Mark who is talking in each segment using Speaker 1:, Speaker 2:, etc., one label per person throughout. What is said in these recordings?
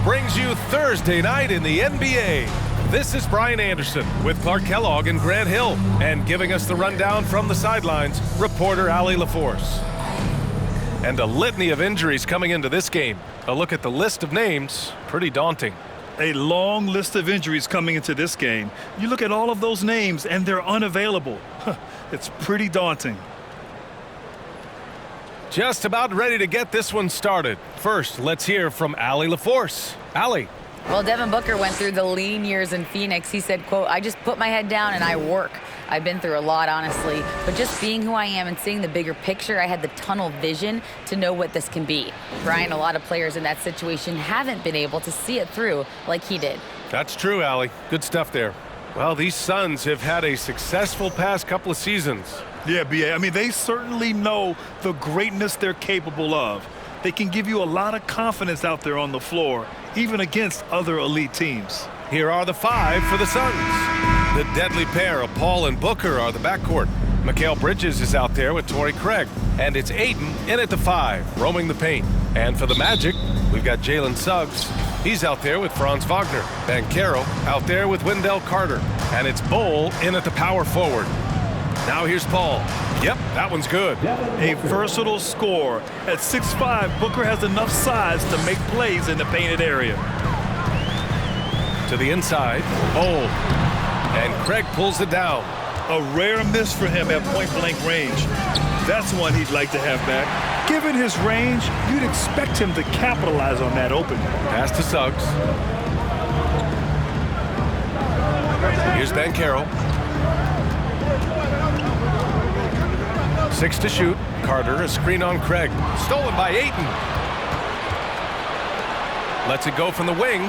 Speaker 1: brings you Thursday night in the NBA. This is Brian Anderson with Clark Kellogg and Grant Hill. And giving us the rundown from the sidelines, reporter Allie LaForce. And a litany of injuries coming into this game. A look at the list of names, pretty daunting.
Speaker 2: A long list of injuries coming into this game. You look at all of those names and they're unavailable. It's pretty daunting.
Speaker 1: Just about ready to get this one started. First, let's hear from Allie LaForce. Allie.
Speaker 3: Well, Devin Booker went through the lean years in Phoenix. He said, quote, "I just put my head down and I work. I've been through a lot, honestly. But just being who I am and seeing the bigger picture, I had the tunnel vision to know what this can be." Brian, a lot of players in that situation haven't been able to see it through like he did.
Speaker 1: That's true, Allie. Good stuff there. Well, these Suns have had a successful past couple of seasons.
Speaker 2: Yeah, B.A. I mean, they certainly know the greatness they're capable of. They can give you a lot of confidence out there on the floor, even against other elite teams.
Speaker 1: Here are the five for the Suns. The deadly pair of Paul and Booker are the backcourt. Mikal Bridges is out there with Torrey Craig. And it's Ayton in at the 5, roaming the paint. And for the Magic, we've got Jalen Suggs. He's out there with Franz Wagner. Banchero out there with Wendell Carter. And it's Bol in at the power forward. Now here's Paul. Yep, that one's good.
Speaker 2: A versatile scorer. At 6'5", Booker has enough size to make plays in the painted area.
Speaker 1: To the inside, Bol. And Craig pulls it down.
Speaker 2: A rare miss for him at point-blank range. That's one he'd like to have back. Given his range, you'd expect him to capitalize on that opening.
Speaker 1: Pass to Suggs. Here's Banchero. 6 to shoot. Carter, a screen on Craig. Stolen by Ayton. Lets it go from the wing.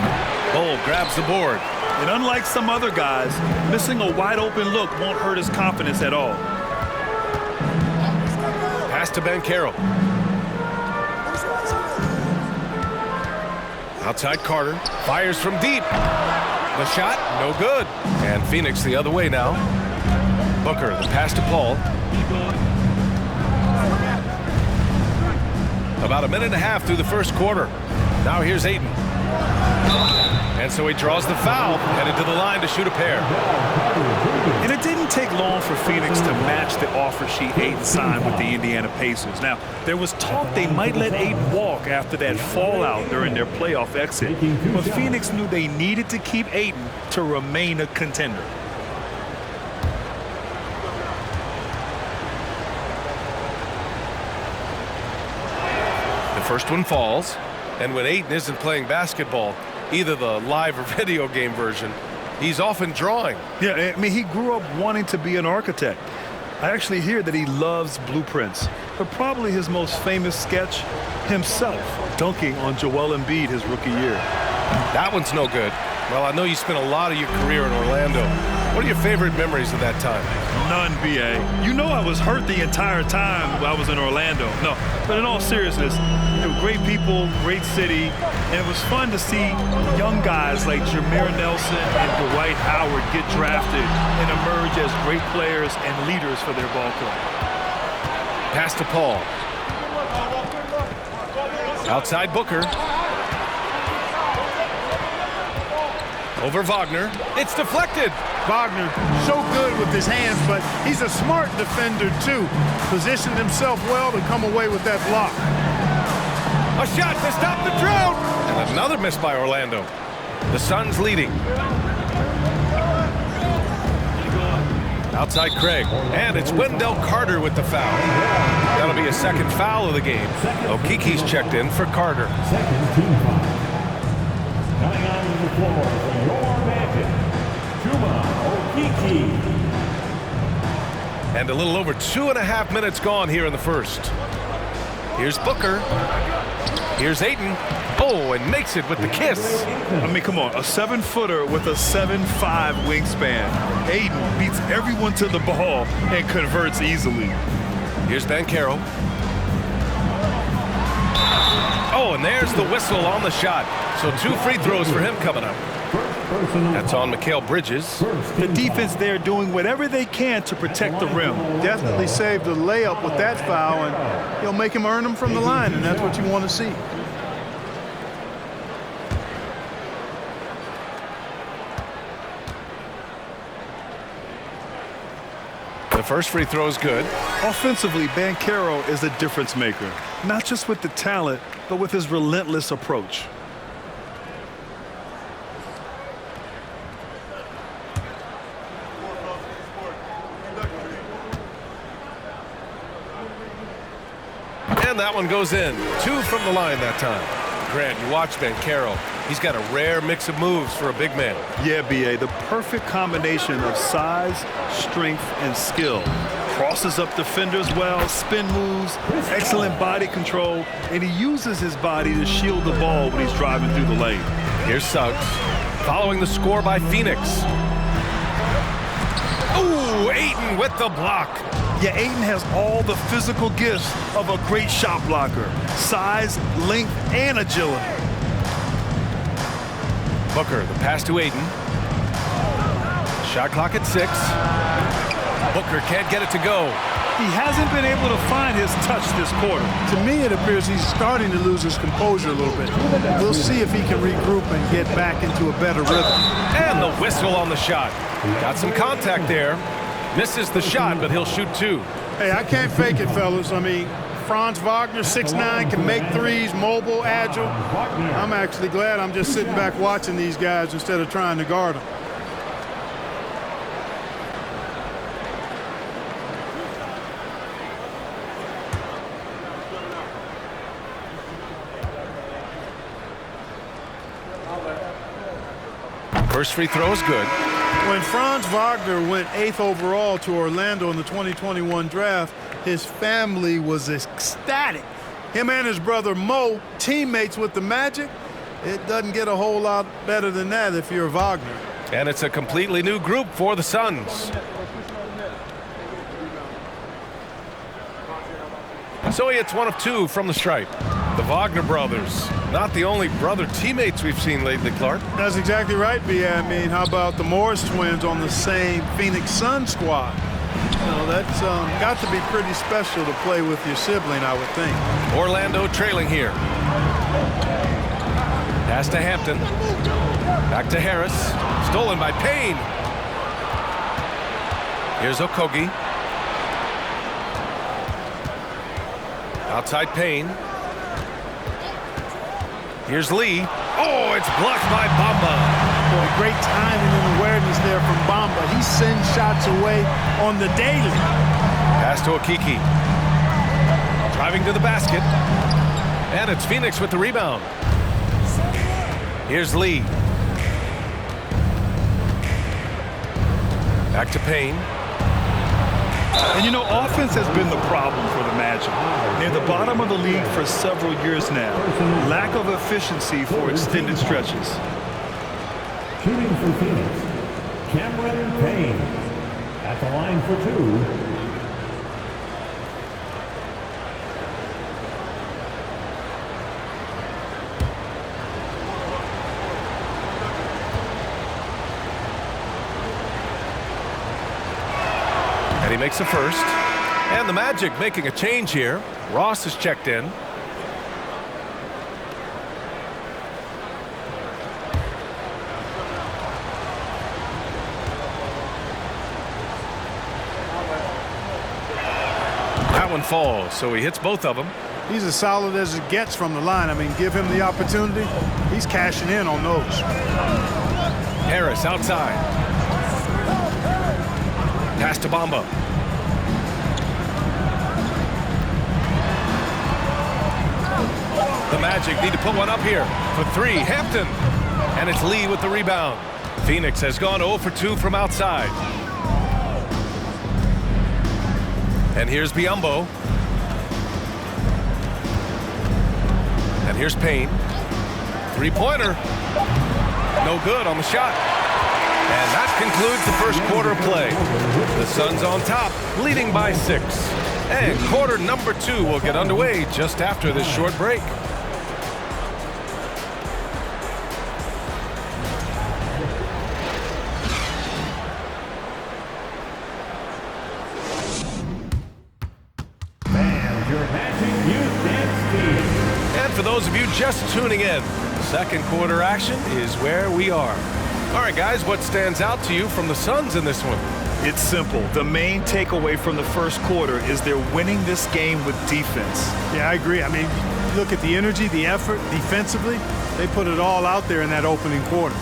Speaker 1: Bol grabs the board.
Speaker 2: And unlike some other guys, missing a wide-open look won't hurt his confidence at all.
Speaker 1: Pass to Banchero. Outside Carter. Fires from deep. The shot, no good. And Phoenix the other way now. Booker, the pass to Paul. About a minute and a half through the first quarter. Now here's Ayton. And so he draws the foul, headed to the line to shoot a pair.
Speaker 2: And it didn't take long for Phoenix to match the offer sheet Ayton signed with the Indiana Pacers. Now, there was talk they might let Ayton walk after that fallout during their playoff exit. But Phoenix knew they needed to keep Ayton to remain a contender.
Speaker 1: The first one falls. And when Ayton isn't playing basketball, either the live or video game version, he's often drawing.
Speaker 2: Yeah, I mean, he grew up wanting to be an architect. I actually hear that he loves blueprints. But probably his most famous sketch, himself dunking on Joel Embiid his rookie year.
Speaker 1: That one's no good. Well, I know you spent a lot of your career in Orlando. What are your favorite memories of that time?
Speaker 2: None, B.A. You know I was hurt the entire time I was in Orlando. No, but in all seriousness, they were great people, great city, and it was fun to see young guys like Jameer Nelson and Dwight Howard get drafted and emerge as great players and leaders for their ball club.
Speaker 1: Pass to Paul. Outside Booker. Over Wagner. It's deflected.
Speaker 4: Wagner, so good with his hands, but he's a smart defender, too. Positioned himself well to come away with that block.
Speaker 1: A shot to stop the drought. And another miss by Orlando. The Suns leading. Outside Craig. And it's Wendell Carter with the foul. That'll be a second foul of the game. Okiki's checked in for Carter.
Speaker 5: Second team foul. Coming onto the floor for your Magic, Okiki.
Speaker 1: And a little over 2.5 minutes gone here in the first. Here's Booker. Here's Ayton. Oh, and makes it with the kiss.
Speaker 2: I mean, come on, a 7-footer with a 7'5" wingspan. Ayton beats everyone to the ball and converts easily.
Speaker 1: Here's Banchero. Oh, and there's the whistle on the shot. So 2 free throws for him coming up. That's on Mikal Bridges.
Speaker 2: The defense there doing whatever they can to protect the rim.
Speaker 4: Definitely saved the layup with that foul, and he'll make him earn them from the line, and that's what you want to see.
Speaker 1: first free throw is good.
Speaker 2: Offensively, Banchero is a difference maker, not just with the talent, but with his relentless approach.
Speaker 1: And that one goes in. 2 from the line that time. Grant, you watch Banchero. He's got a rare mix of moves for a big man.
Speaker 2: Yeah, B.A., the perfect combination of size, strength, and skill. Crosses up defenders well, spin moves, excellent body control, and he uses his body to shield the ball when he's driving through the lane.
Speaker 1: Here's Suggs, following the score by Phoenix. Ooh, Ayton with the block.
Speaker 2: Yeah, Ayton has all the physical gifts of a great shot blocker. Size, length, and agility.
Speaker 1: Booker, the pass to Ayton. Shot clock at 6. Booker can't get it to go.
Speaker 2: He hasn't been able to find his touch this quarter.
Speaker 4: To me, it appears he's starting to lose his composure a little bit. We'll see if he can regroup and get back into a better rhythm.
Speaker 1: And the whistle on the shot. Got some contact there. Misses the shot, but he'll shoot 2.
Speaker 4: Hey, I can't fake it, fellas. I mean, Franz Wagner, 6'9", can make threes, mobile, agile. I'm actually glad I'm just sitting back watching these guys instead of trying to guard them.
Speaker 1: First free throw is good.
Speaker 4: When Franz Wagner went 8th overall to Orlando in the 2021 draft, his family was ecstatic. Him and his brother Mo, teammates with the Magic. It doesn't get a whole lot better than that if you're Wagner.
Speaker 1: And it's a completely new group for the Suns. So he hits 1 of 2 from the stripe. The Wagner brothers, not the only brother teammates we've seen lately, Clark.
Speaker 4: That's exactly right, B. I mean, how about the Morris twins on the same Phoenix Sun squad? You know, that's got to be pretty special to play with your sibling, I would think.
Speaker 1: Orlando trailing here. Pass to Hampton. Back to Harris. Stolen by Payne. Here's Okogie. Outside Payne. Here's Lee. Oh, it's blocked by Bamba.
Speaker 4: Boy, great timing and awareness there from Bamba. He sends shots away on the daily.
Speaker 1: Pass to Okiki. Driving to the basket. And it's Phoenix with the rebound. Here's Lee. Back to Payne.
Speaker 2: And you know, offense has been the problem for the Magic. Near the bottom of the league for several years now. Lack of efficiency for extended stretches.
Speaker 5: Shooting for Phoenix, Cameron Payne. At the line for 2.
Speaker 1: And he makes a first. And the Magic making a change here. Ross is checked in. That one falls, so he hits both of them.
Speaker 4: He's as solid as it gets from the line. I mean, give him the opportunity. He's cashing in on those.
Speaker 1: Harris outside. Pass to Bamba. The Magic need to put one up here for 3. Hampton. And it's Lee with the rebound. Phoenix has gone 0 for 2 from outside. And here's Biyombo. And here's Payne. 3-pointer. No good on the shot. And that concludes the first quarter of play. The Suns on top, leading by 6. And quarter number 2 will get underway just after this short break. And for those of you just tuning in, second quarter action is where we are. All right, guys, what stands out to you from the Suns in this one?
Speaker 2: It's simple. The main takeaway from the first quarter is they're winning this game with defense.
Speaker 4: Yeah, I agree. I mean, look at the energy, the effort defensively. They put it all out there in that opening quarter.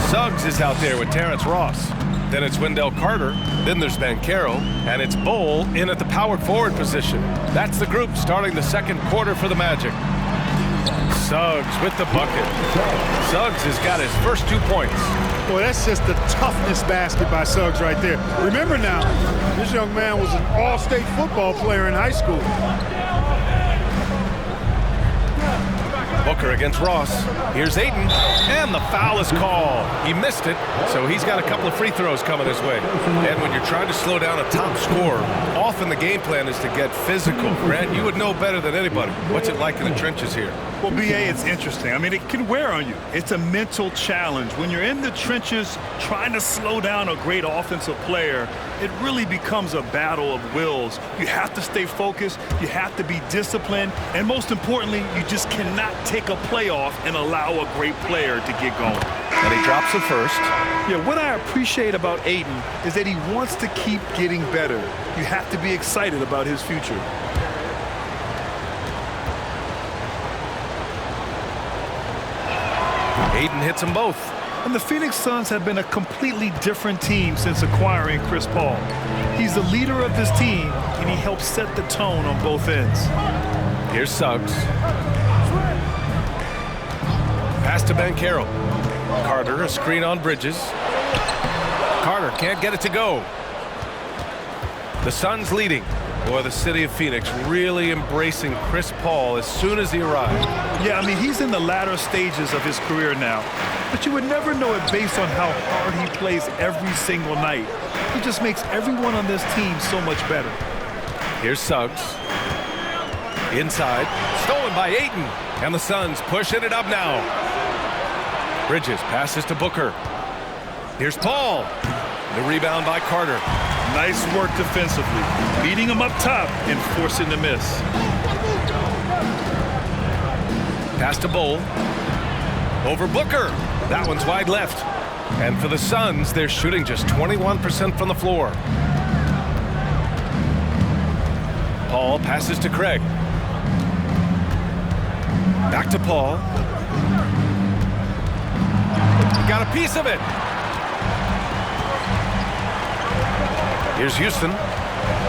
Speaker 1: Suggs is out there with Terrence Ross. Then it's Wendell Carter. Then there's Banchero. And it's Bowl in at the power forward position. That's the group starting the second quarter for the Magic. Suggs with the bucket. Suggs has got his first 2 points.
Speaker 4: Boy, that's just the toughness basket by Suggs right there. Remember now, this young man was an all-state football player in high school.
Speaker 1: Booker against Ross. Here's Ayton, and the foul is called. He missed it, so he's got a couple of free throws coming his way. And when you're trying to slow down a top scorer, often the game plan is to get physical. Grant, you would know better than anybody. What's it like in the trenches here?
Speaker 2: Well, B.A., it's interesting. I mean, it can wear on you. It's a mental challenge. When you're in the trenches trying to slow down a great offensive player, it really becomes a battle of wills. You have to stay focused. You have to be disciplined. And most importantly, you just cannot take a play off and allow a great player to get going.
Speaker 1: And he drops the first.
Speaker 2: Yeah, what I appreciate about Ayton is that he wants to keep getting better. You have to be excited about his future.
Speaker 1: Ayton hits them both.
Speaker 2: And the Phoenix Suns have been a completely different team since acquiring Chris Paul. He's the leader of this team, and he helps set the tone on both ends.
Speaker 1: Here's Suggs. Pass to Banchero. Carter, a screen on Bridges. Carter can't get it to go. The Suns leading. Boy, the city of Phoenix really embracing Chris Paul as soon as he arrived.
Speaker 2: Yeah, I mean, he's in the latter stages of his career now. But you would never know it based on how hard he plays every single night. He just makes everyone on this team so much better.
Speaker 1: Here's Suggs. Inside. Stolen by Ayton. And the Suns pushing it up now. Bridges passes to Booker. Here's Paul. The rebound by Carter.
Speaker 2: Nice work defensively, beating him up top and forcing the miss.
Speaker 1: Pass to Bowl. Over Booker. That one's wide left. And for the Suns, they're shooting just 21% from the floor. Paul passes to Craig. Back to Paul. Got a piece of it. Here's Houston,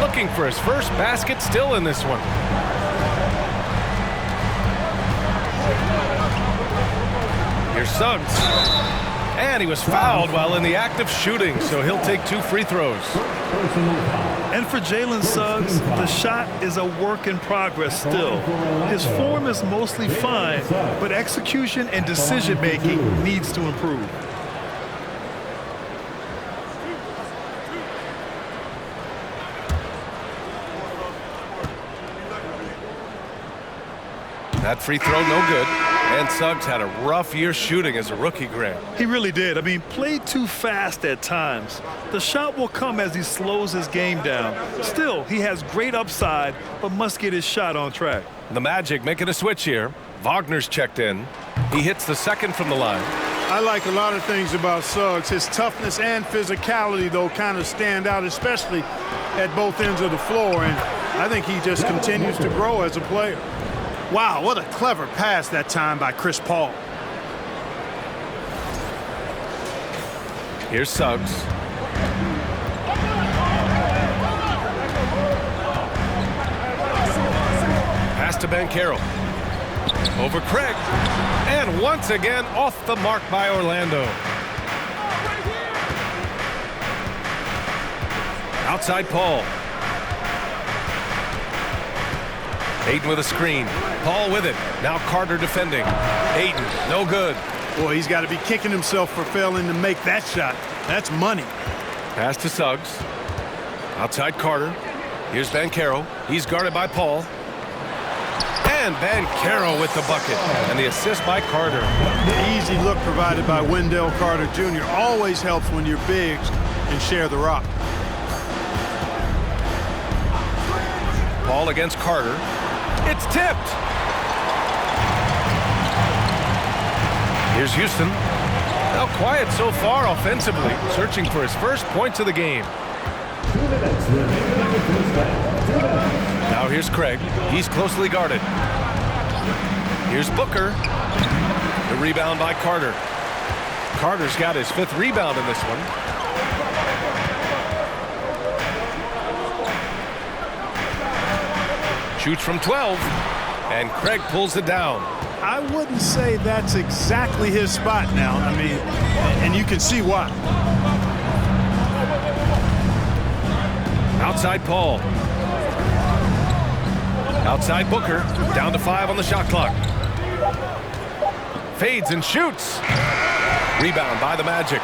Speaker 1: looking for his first basket, still in this one. Here's Suggs. And he was fouled while in the act of shooting, so he'll take 2 free throws.
Speaker 2: And for Jalen Suggs, the shot is a work in progress still. His form is mostly fine, but execution and decision-making needs to improve.
Speaker 1: That free throw, no good. And Suggs had a rough year shooting as a rookie, Grant.
Speaker 2: He really did. I mean, played too fast at times. The shot will come as he slows his game down. Still, he has great upside, but must get his shot on track.
Speaker 1: The Magic making a switch here. Wagner's checked in. He hits the second from the line.
Speaker 4: I like a lot of things about Suggs. His toughness and physicality, though, kind of stand out, especially at both ends of the floor. And I think he just continues to grow as a player. Wow, what a clever pass that time by Chris Paul.
Speaker 1: Here's Suggs. Pass to Banchero. Over Craig. And once again off the mark by Orlando. Outside Paul. Ayton with a screen. Paul with it. Now Carter defending. Ayton, no good.
Speaker 4: Boy, he's got to be kicking himself for failing to make that shot. That's money.
Speaker 1: Pass to Suggs. Outside Carter. Here's Banchero. He's guarded by Paul. And Banchero with the bucket. And the assist by Carter.
Speaker 4: The easy look provided by Wendell Carter Jr. always helps when your bigs can share the rock.
Speaker 1: Paul against Carter. It's tipped. Here's Houston. Now quiet so far offensively, searching for his first points of the game.
Speaker 5: 2 minutes remaining in the first half. 2 minutes.
Speaker 1: Now here's Craig. He's closely guarded. Here's Booker. The rebound by Carter. Carter's got his 5th rebound in this one. Shoots from 12, and Craig pulls it down.
Speaker 4: I wouldn't say that's exactly his spot now. I mean, and you can see why.
Speaker 1: Outside Paul. Outside Booker. Down to 5 on the shot clock. Fades and shoots. Rebound by the Magic.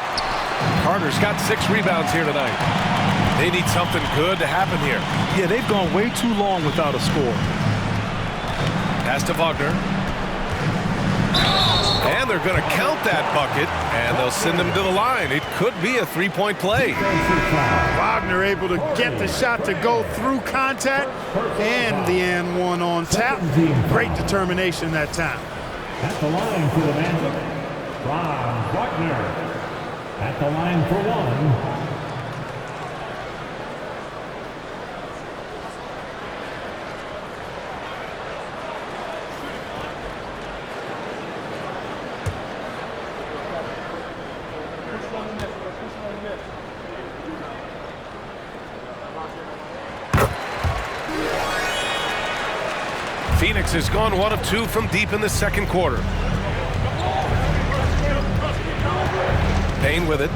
Speaker 1: Carter's got 6 rebounds here tonight. They need something good to happen here.
Speaker 2: Yeah, they've gone way too long without a score.
Speaker 1: Pass to Wagner. And they're going to count that bucket, and they'll send him to the line. It could be a 3-point play.
Speaker 4: Wagner able to get the shot to go through contact, and the and one on tap. Great determination that time.
Speaker 5: At the line for the Magic, Ron Wagner. At the line for 1.
Speaker 1: Phoenix has gone 1 of 2 from deep in the second quarter. Payne with it.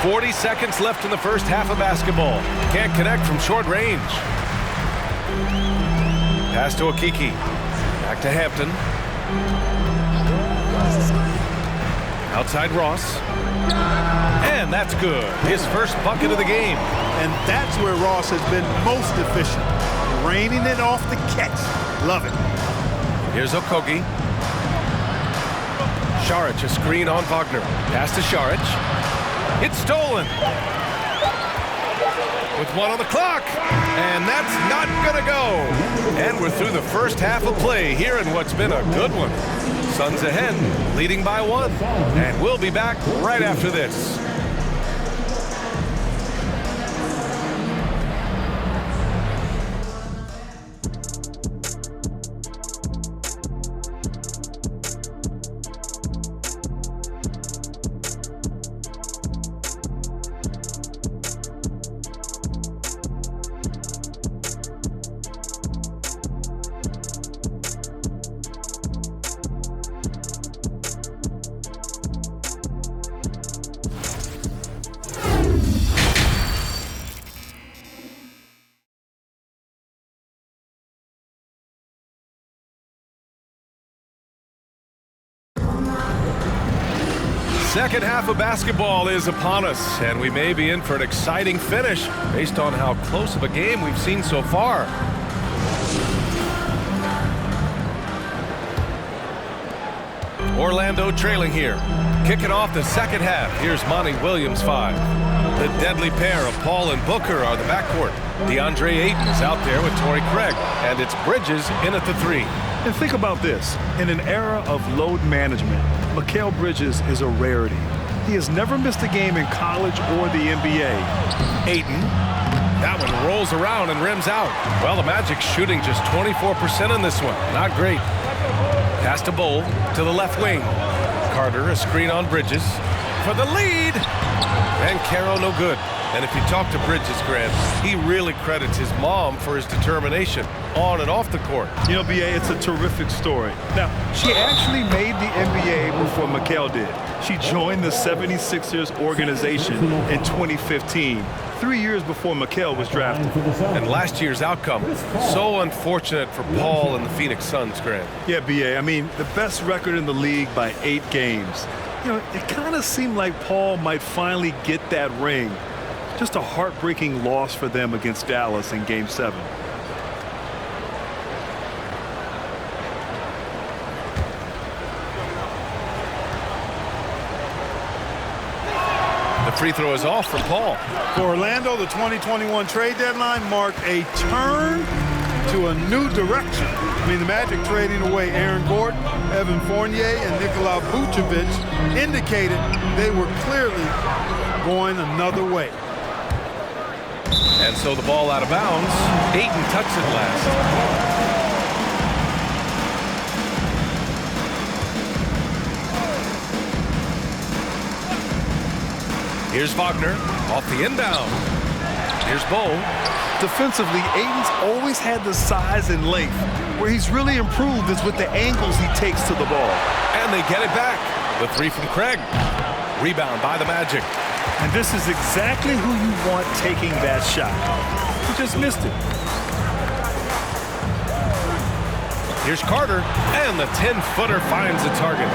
Speaker 1: 40 seconds left in the first half of basketball. Can't connect from short range. Pass to Okiki. Back to Hampton. Outside Ross. And that's good. His first bucket of the game.
Speaker 4: And that's where Ross has been most efficient. Raining it off the catch. Love it.
Speaker 1: Here's Okogie. Šarić, a screen on Wagner. Pass to Šarić. It's stolen. With 1 on the clock. And that's not going to go. And we're through the first half of play here in what's been a good one. Suns ahead, leading by 1. And we'll be back right after this. Second half of basketball is upon us, and we may be in for an exciting finish based on how close of a game we've seen so far. Orlando trailing here. Kicking off the second half. Here's Monty Williams 5. The deadly pair of Paul and Booker are the backcourt. DeAndre Ayton is out there with Torrey Craig, and it's Bridges in at the 3.
Speaker 2: And think about this. In an era of load management, Mikal Bridges is a rarity. He has never missed a game in college or the NBA.
Speaker 1: Ayton. That one rolls around and rims out. Well, the Magic shooting just 24% in this one. Not great. Pass to Bowl to the left wing. Carter, a screen on Bridges for the lead. And Caro no good. And if you talk to Bridges, Grant, he really credits his mom for his determination on and off the court.
Speaker 2: You know, B.A., it's a terrific story. Now, she actually made the NBA before Mikal did. She joined the 76ers organization in 2015, 3 years before Mikal was drafted.
Speaker 1: And last year's outcome, so unfortunate for Paul and the Phoenix Suns, Grant.
Speaker 2: Yeah, B.A., I mean, the best record in the league by 8 games. You know, it kind of seemed like Paul might finally get that ring. Just a heartbreaking loss for them against Dallas in Game 7.
Speaker 1: The free throw is off from Paul.
Speaker 4: For Orlando, the 2021 trade deadline marked a turn to a new direction. I mean, the Magic trading away Aaron Gordon, Evan Fournier, and Nikola Vucevic indicated they were clearly going another way.
Speaker 1: And so the ball out of bounds. Ayton touched it last. Here's Wagner off the inbound. Here's Bo.
Speaker 2: Defensively, Ayton's always had the size and length. Where he's really improved is with the angles he takes to the ball.
Speaker 1: And they get it back. The three from Craig. Rebound by the Magic.
Speaker 2: And this is exactly who you want taking that shot. He just missed it.
Speaker 1: Here's Carter, and the 10-footer finds the target.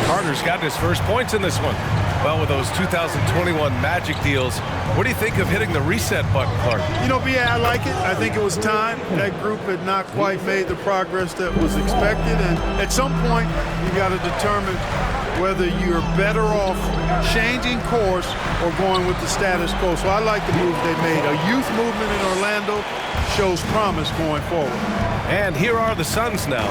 Speaker 1: Carter's gotten his first points in this one. Well, with those 2021 Magic deals, what do you think of hitting the reset button, Clark?
Speaker 4: You know, B.A., I like it. I think it was time. That group had not quite made the progress that was expected, and at some point, you got to determine whether you're better off changing course or going with the status quo. So I like the move they made. A youth movement in Orlando shows promise going forward.
Speaker 1: And here are the Suns now,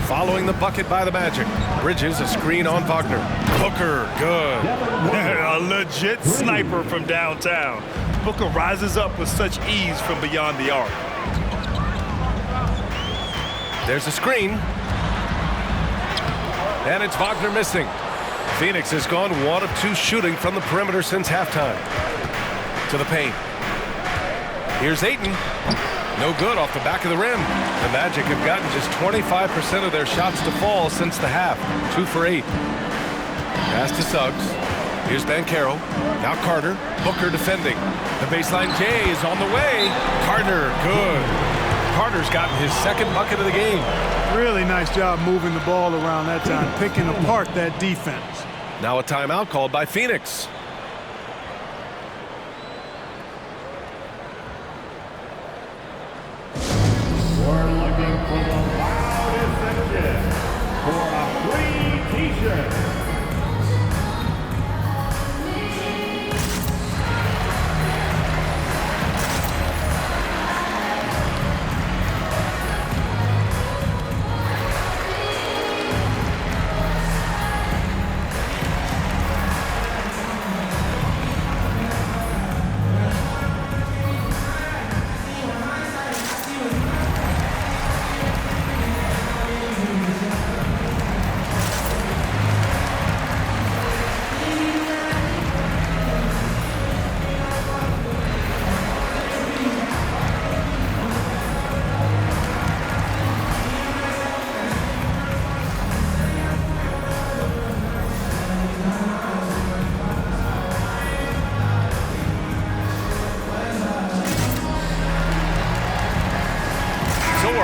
Speaker 1: following the bucket by the Magic. Bridges, a screen on Wagner. Booker, good.
Speaker 2: A legit sniper from downtown. Booker rises up with such ease from beyond the arc.
Speaker 1: There's a screen. And it's Wagner missing. Phoenix has gone 1 of 2 shooting from the perimeter since halftime. To the paint. Here's Ayton. No good off the back of the rim. The Magic have gotten just 25% of their shots to fall since the half. 2 for 8. Pass to Suggs. Here's Banchero. Now Carter. Booker defending. The baseline J is on the way. Carter, good. Carter's gotten his second bucket of the game.
Speaker 4: Really nice job moving the ball around that time, picking apart that defense.
Speaker 1: Now a timeout called by Phoenix.
Speaker 5: We're looking for the loudest section for a free t-shirt.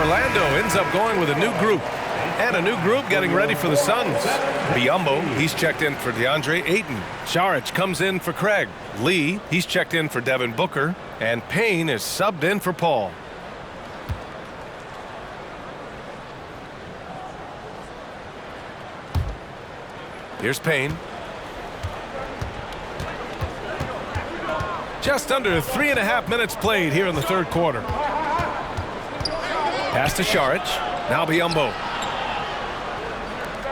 Speaker 1: Orlando ends up going with a new group. And a new group getting ready for the Suns. Biyombo, he's checked in for DeAndre Ayton. Saric comes in for Craig. Lee, he's checked in for Devin Booker. And Payne is subbed in for Paul. Here's Payne. Just under 3.5 minutes played here in the third quarter. Pass to Saric. Now Biyombo.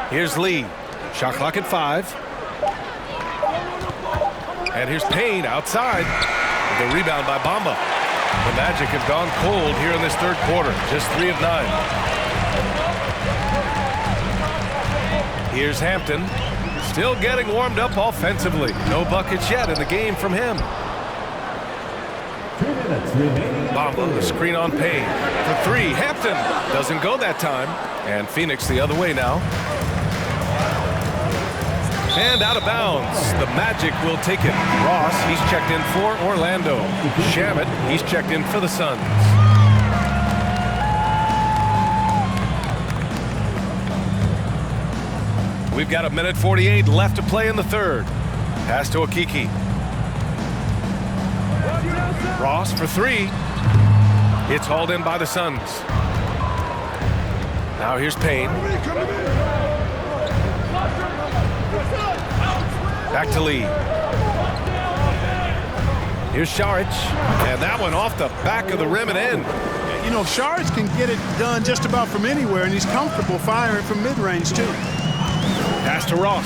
Speaker 1: Here's Lee. Shot clock at 5. And here's Payne outside. The rebound by Bamba. The Magic have gone cold here in this third quarter. Just 3 of 9. Here's Hampton. Still getting warmed up offensively. No buckets yet in the game from him.
Speaker 5: 2 minutes remaining.
Speaker 1: Bamba, the screen on Payne. For 3, Hampton doesn't go that time. And Phoenix the other way now. And out of bounds. The Magic will take it. Ross, he's checked in for Orlando. Shamet, he's checked in for the Suns. We've got 1:48 left to play in the third. Pass to Okiki. Ross for 3. It's hauled in by the Suns. Now here's Payne. Back to Lee. Here's Saric. And that one off the back of the rim and in.
Speaker 4: you know, Shards can get it done just about from anywhere, and he's comfortable firing from mid-range, too.
Speaker 1: Pass to Ross.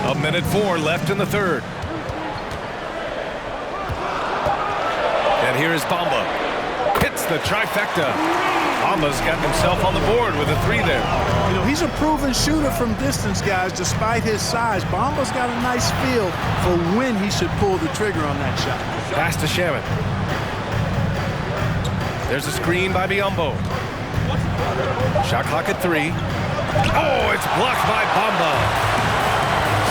Speaker 1: A minute 4 left in the third. And here is Bamba. Hits the trifecta. Bamba's got himself on the board with a 3 there.
Speaker 4: You know, he's a proven shooter from distance, guys, despite his size. Bamba's got a nice feel for when he should pull the trigger on that shot.
Speaker 1: Pass to Shaman. There's a screen by Biyombo. Shot clock at 3. Oh, it's blocked by Bamba.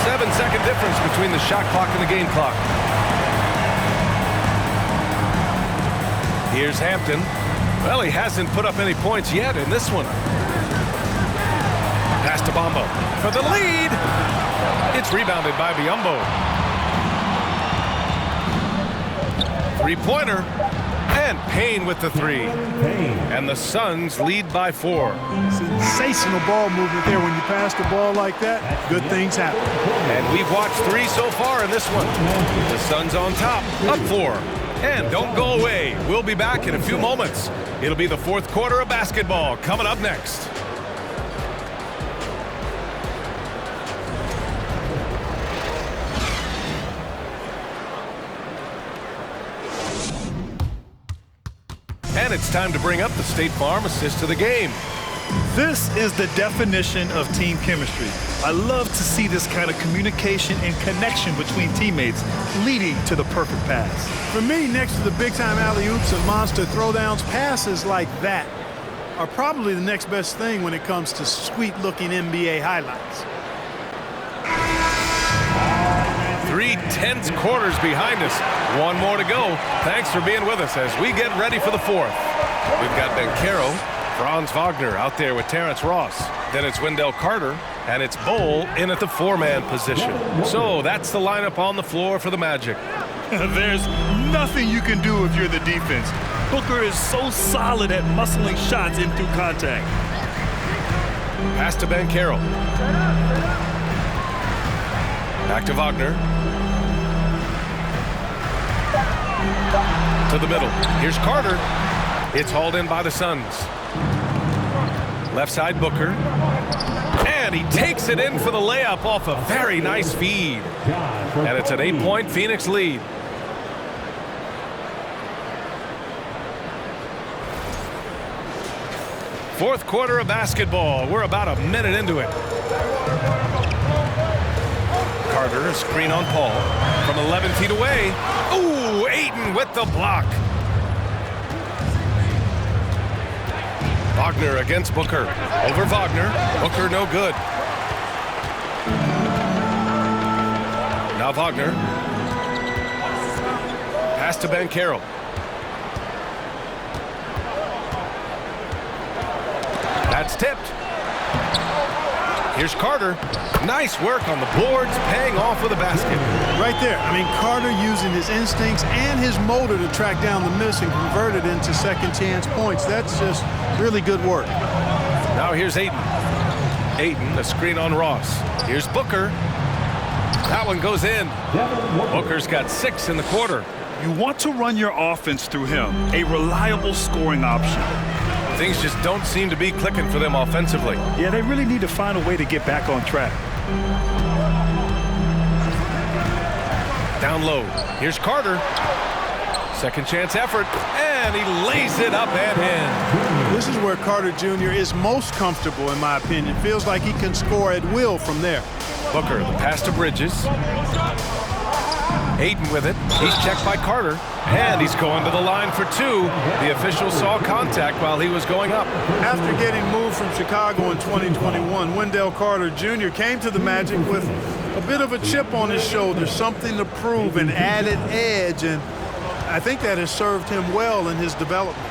Speaker 1: 7-second difference between the shot clock and the game clock. Here's Hampton. Well, he hasn't put up any points yet in this one. Pass to Bamba for the lead. It's rebounded by Biyombo. Three-pointer. And Payne with the 3. And the Suns lead by 4.
Speaker 4: Sensational ball movement there. When you pass the ball like that, good things happen.
Speaker 1: And we've watched 3 so far in this one. The Suns on top, up 4. And don't go away. We'll be back in a few moments. It'll be the fourth quarter of basketball coming up next. And it's time to bring up the State Farm assist of the game.
Speaker 2: This is the definition of team chemistry. I love to see this kind of communication and connection between teammates leading to the perfect pass.
Speaker 4: For me, next to the big-time alley-oops and monster throwdowns, passes like that are probably the next best thing when it comes to sweet-looking NBA highlights.
Speaker 1: 3 tense quarters behind us. One more to go. Thanks for being with us as we get ready for the fourth. We've got Banchero, Franz Wagner out there with Terrence Ross. Then it's Wendell Carter, and it's Bowl in at the 4-man position. So that's the lineup on the floor for the Magic.
Speaker 2: There's nothing you can do if you're the defense. Booker is so solid at muscling shots in through contact.
Speaker 1: Pass to Banchero. Back to Wagner. To the middle. Here's Carter. It's hauled in by the Suns. Left side Booker. And he takes it in for the layup off a very nice feed. And it's an 8-point Phoenix lead. Fourth quarter of basketball. We're about a minute into it. Carter, a screen on Paul from 11 feet away. Ooh, Ayton with the block. Wagner against Booker. Over Wagner. Booker no good. Now Wagner. Pass to Banchero. That's tipped. Here's Carter. Nice work on the boards, paying off with a basket.
Speaker 4: Right there. I mean, Carter using his instincts and his motor to track down the miss and convert it into second chance points. That's just really good work.
Speaker 1: Now here's Ayton. Ayton, a screen on Ross. Here's Booker. That one goes in. Booker's got 6 in the quarter.
Speaker 2: You want to run your offense through him, a reliable scoring option.
Speaker 1: Things just don't seem to be clicking for them offensively.
Speaker 2: Yeah, they really need to find a way to get back on track.
Speaker 1: Down low. Here's Carter. Second chance effort. And he lays it up and in.
Speaker 4: This is where Carter Jr. is most comfortable, in my opinion. Feels like he can score at will from there.
Speaker 1: Booker, the pass to Bridges. Ayton with it. He's checked by Carter. And he's going to the line for 2. The official saw contact while he was going up.
Speaker 4: After getting moved from Chicago in 2021, Wendell Carter Jr. came to the Magic with a bit of a chip on his shoulder, something to prove, an added edge, and I think that has served him well in his development.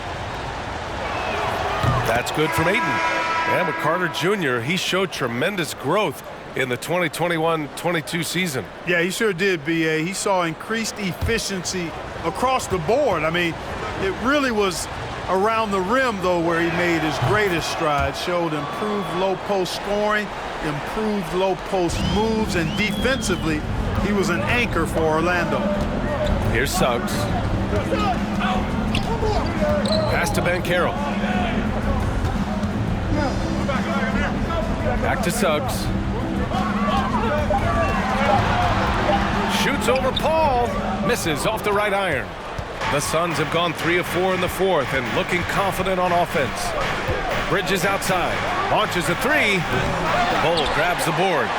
Speaker 1: That's good from Ayton. And with Carter Jr., he showed tremendous growth in the 2021-22 season.
Speaker 4: Yeah, he sure did, B.A. He saw increased efficiency across the board. I mean, it really was around the rim, though, where he made his greatest strides, showed improved low-post scoring, improved low-post moves, and defensively, he was an anchor for Orlando.
Speaker 1: Here's Suggs. Pass to Banchero. Back to Suggs. Shoots over Paul. Misses off the right iron. The Suns have gone 3 of 4 in the fourth and looking confident on offense. Bridges outside. Launches a three. Bull grabs the board.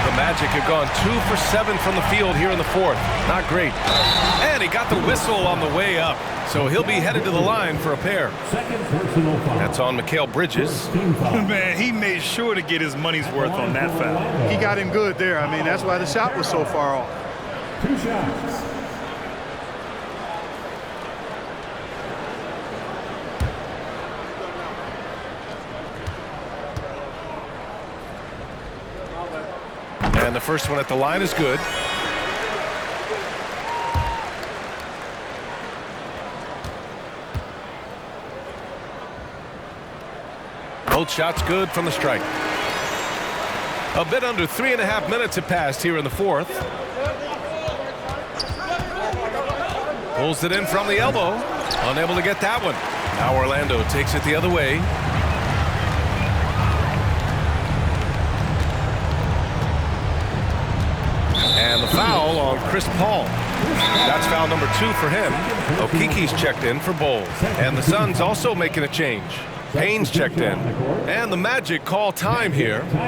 Speaker 1: The Magic have gone 2 for 7 from the field here in the fourth. Not great. And he got the whistle on the way up. So he'll be headed to the line for a pair. That's on Mikal Bridges.
Speaker 2: Man, he made sure to get his money's worth on that foul.
Speaker 4: He got him good there. I mean, that's why the shot was so far off.
Speaker 5: 2 shots.
Speaker 1: And the first one at the line is good. Both shots good from the strike. A bit under 3.5 minutes have passed here in the fourth. Pulls it in from the elbow. Unable to get that one. Now Orlando takes it the other way. And the foul on Chris Paul. That's foul number 2 for him. Okiki's checked in for Bowles. And the Suns also making a change. Payne's checked in. And the Magic call time here.
Speaker 5: Here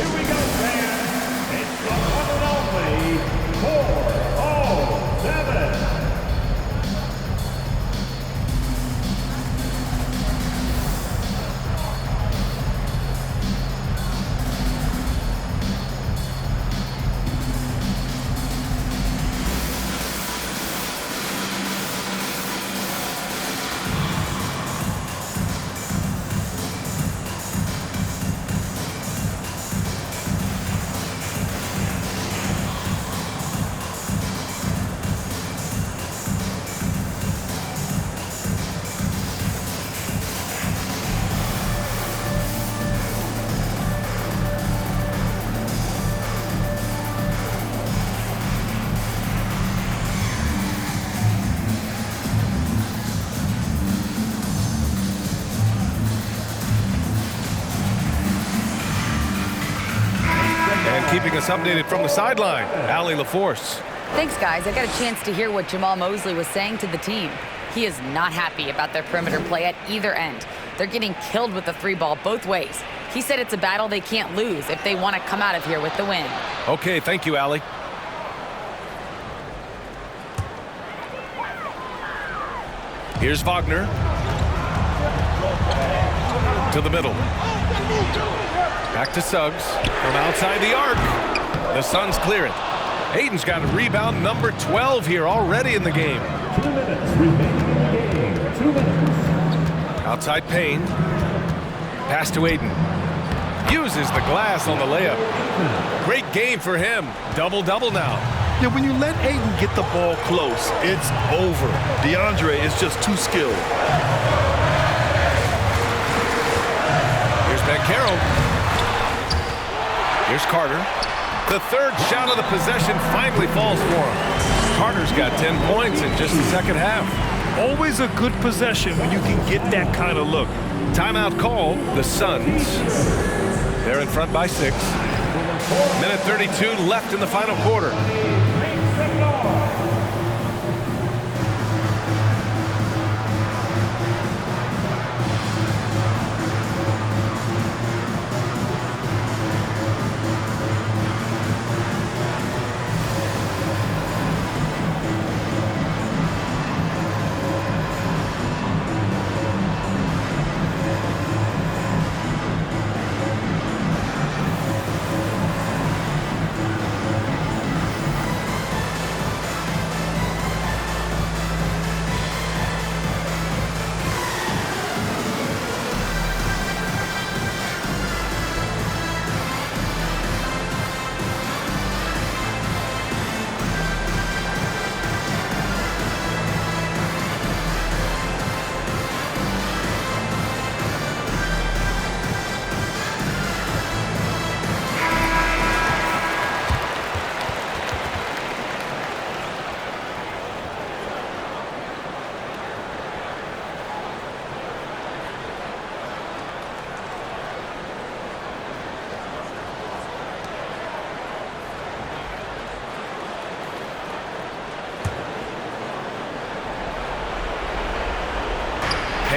Speaker 5: we go, fans. It's the one and only 4-0-7.
Speaker 1: Keeping us updated from the sideline, Allie LaForce.
Speaker 3: Thanks, guys. I got a chance to hear what Jamal Mosley was saying to the team. He is not happy about their perimeter play at either end. They're getting killed with the 3-ball both ways. He said it's a battle they can't lose if they want to come out of here with the win.
Speaker 1: Okay, thank you, Allie. Here's Wagner. To the middle. Back to Suggs from outside the arc. The Suns clear it. Aiden's got a rebound number 12 here already in the game.
Speaker 5: 2 minutes remaining in the game. 2 minutes.
Speaker 1: Outside Payne. Pass to Aiden. Uses the glass on the layup. Great game for him. Double-double now.
Speaker 2: Yeah, when you let Aiden get the ball close, it's over. DeAndre is just too skilled.
Speaker 1: Here's Banchero. Here's Carter. The third shot of the possession finally falls for him. Carter's got 10 points in just the second half.
Speaker 2: Always a good possession when you can get that kind of look.
Speaker 1: Timeout call, the Suns. They're in front by 6. Minute 32 left in the final quarter.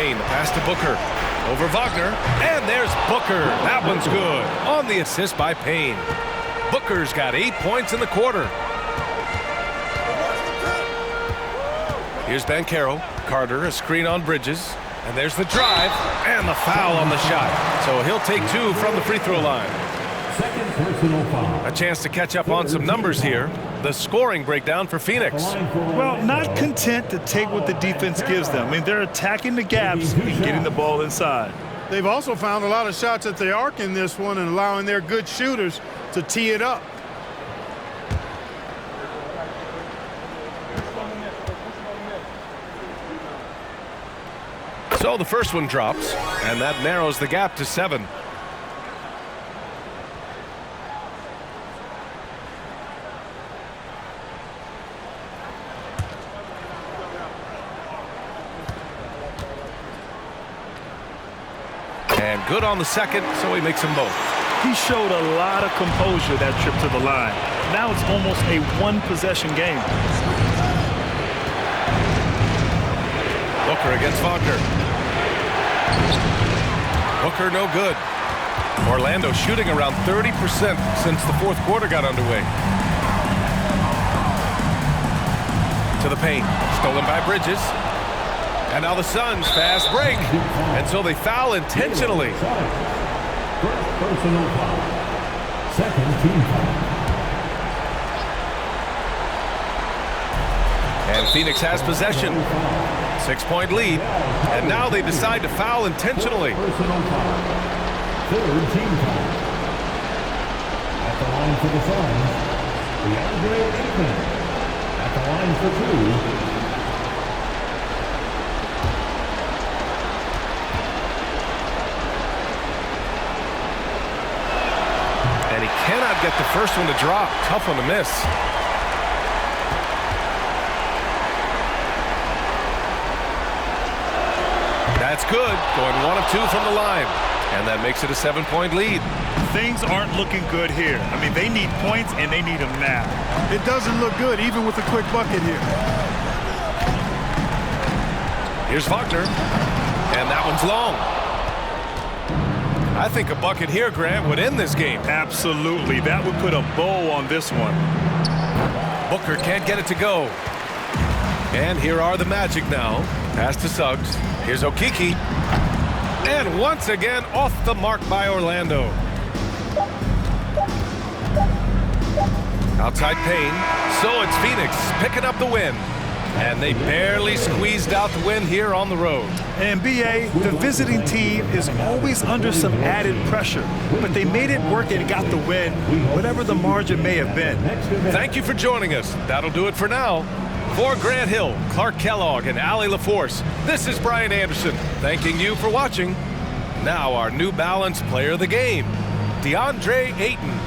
Speaker 1: Payne, the pass to Booker. Over Wagner, and there's Booker. That one's good. On the assist by Payne. Booker's got 8 points in the quarter. Here's Banchero. Carter, a screen on Bridges. And there's the drive, and the foul on the shot. So he'll take 2 from the free throw line.
Speaker 5: Second personal foul.
Speaker 1: A chance to catch up on some numbers here. The scoring breakdown for Phoenix.
Speaker 2: Well, not content to take what the defense gives them. I mean, they're attacking the gaps and getting the ball inside.
Speaker 4: They've also found a lot of shots at the arc in this one and allowing their good shooters to tee it up.
Speaker 1: So the first one drops, and that narrows the gap to 7. And good on the second, so he makes them both.
Speaker 2: He showed a lot of composure that trip to the line. Now it's almost a one-possession game.
Speaker 1: Booker against Wagner. Booker no good. Orlando shooting around 30% since the fourth quarter got underway. To the paint. Stolen by Bridges. And now the Suns fast break. And so they foul intentionally.
Speaker 5: First personal foul. Second team foul.
Speaker 1: And Phoenix has possession. 6-point lead. And now they decide to foul intentionally.
Speaker 5: Personal foul. Third team foul. At the line for the Suns, DeAndre Ayton. At the line for 2.
Speaker 1: And he cannot get the first one to drop. Tough one to miss. That's good. Going 1 of 2 from the line. And that makes it a 7-point lead.
Speaker 2: Things aren't looking good here. I mean, they need points, and they need them now.
Speaker 4: It doesn't look good, even with a quick bucket here.
Speaker 1: Here's Wagner. And that one's long. I think a bucket here, Grant, would end this game.
Speaker 2: Absolutely. That would put a bow on this one.
Speaker 1: Booker can't get it to go. And here are the Magic now. Pass to Suggs. Here's Okeke. And once again, off the mark by Orlando. Outside Payne. So it's Phoenix picking up the win. And they barely squeezed out the win here on the road.
Speaker 2: And BA, the visiting team is always under some added pressure, but they made it work and got the win, whatever the margin may have been.
Speaker 1: Thank you for joining us. That'll do it for now. For Grant Hill, Clark Kellogg, and Allie LaForce, this is Brian Anderson, thanking you for watching. Now our New Balance player of the game, DeAndre Ayton.